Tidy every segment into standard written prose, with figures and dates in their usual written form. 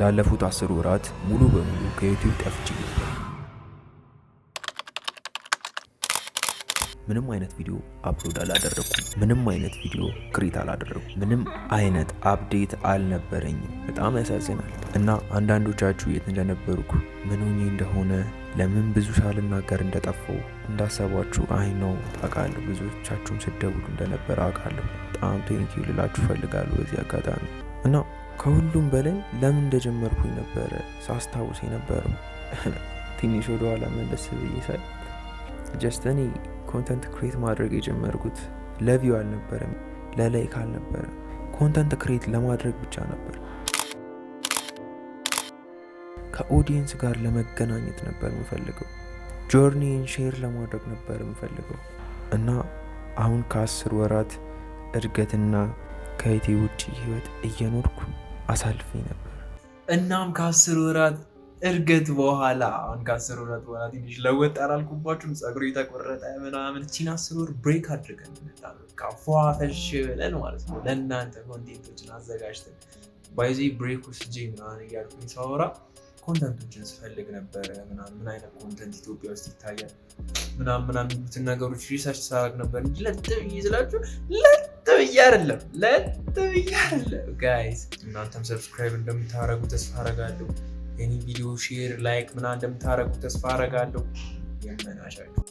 ላለፉት 10 ወራት ሙሉ በሙሉ ከዩቲዩብ ጠፍቼ ነበር። ምንም አይነት ቪዲዮ አፕሎድ አላደረኩም። ምንም አይነት ቪዲዮ ክሬት አላደረኩም። ምንም አይነት አፕዴት አልነበረኝም። በጣም ያሳዝናል። እና አንዳንዶቻችሁ የት እንደነበርኩ ምን ሆኜ እንደሆነ ለምን ብዙ ሳልናገር እንደጠፋው እንዳሰባችሁ አይ ነው አውቃለሁ። ብዙዎቻችሁም ስደውሉ እንደነበረ አውቃለሁ። በጣም ቴንኪው ልላችሁ ፈልጋለሁ በዚህ አጋጣሚ። እና ከሁሉም በላይ ለምን እንደጀመርኩኝ ነበረ ሳስታውስ የነበረው። ትንሽ ወደ ኋላ መለስ ብዬ ሳይ ጀስት እኔ ኮንተንት ክሬት ማድረግ የጀመርኩት ለቪው አልነበረም፣ ለላይክ አልነበረም። ኮንተንት ክሬት ለማድረግ ብቻ ነበር። ከኦዲየንስ ጋር ለመገናኘት ነበር የምፈልገው። ጆርኒን ሼር ለማድረግ ነበር የምፈልገው። እና አሁን ከ10 ወራት እድገትና ከዩቲዩብ ውጪ ህይወት እየኖርኩ አሳልፌ ነበር። እናም ከ10 ወራት እርገት በኋላ አሁን ከ10 ወራት በኋላ ትንሽ ለወጥ አላልኩባችሁም? ጸጉሬ ተቆረጠ ምናምን። እቺን 10 ወር ብሬክ አድርገን እንመጣ ፏፈሽ ብለን ማለት ነው። ለእናንተ ኮንቴንቶችን አዘጋጅተን ባይዚ ብሬክ ውስጥ ምናምን እያልኩኝ ሳወራ ኮንተንቶችን ስፈልግ ነበረ። ምን አይነት ኮንተንት ኢትዮጵያ ውስጥ ይታያል ምናምን የሚሉትን ነገሮች ሪሰርች ሳደርግ ነበር እንጂ ለጥ ብዬ ስላችሁ ለጥ ብዬ አይደለም ጋይስ። እናንተም ሰብስክራይብ እንደምታደርጉ ተስፋ አደርጋለሁ። የኔ ቪዲዮ ሼር ላይክ ምናምን እንደምታደርጉ ተስፋ አደርጋለሁ። የመናሻችሁ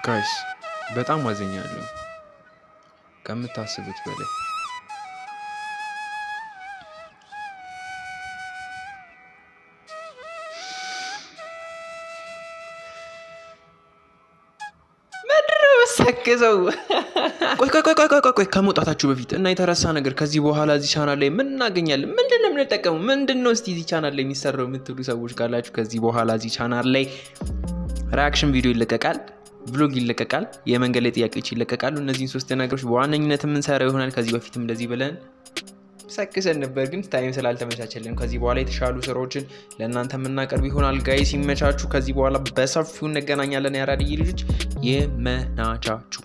ጋይስ በጣም አዝኛለሁ ከምታስቡት በላይ። ሰክዘው ቆይ ከመውጣታችሁ በፊት እና የተረሳ ነገር ከዚህ በኋላ እዚህ ቻናል ላይ ምን እናገኛለን? ምንድነው የምንጠቀመው? ምንድነው እስቲ እዚህ ቻናል ላይ የሚሰራው የምትሉ ሰዎች ካላችሁ ከዚህ በኋላ እዚህ ቻናል ላይ ሪአክሽን ቪዲዮ ይለቀቃል፣ ብሎግ ይለቀቃል፣ የመንገድ ላይ ጥያቄዎች ይለቀቃሉ። እነዚህን 3 ነገሮች በዋነኝነት የምንሰራው ይሆናል። ከዚህ በፊትም እንደዚህ ብለን ሰክሰን ነበር፣ ግን ታይም ስላልተመቻቸልን ከዚህ በኋላ የተሻሉ ስራዎችን ለእናንተ የምናቀርብ ይሆናል። ጋይስ ይመቻችሁ። ከዚህ በኋላ በሰፊው እንገናኛለን። ያራድዬ ልጆች ይመናቻችሁ።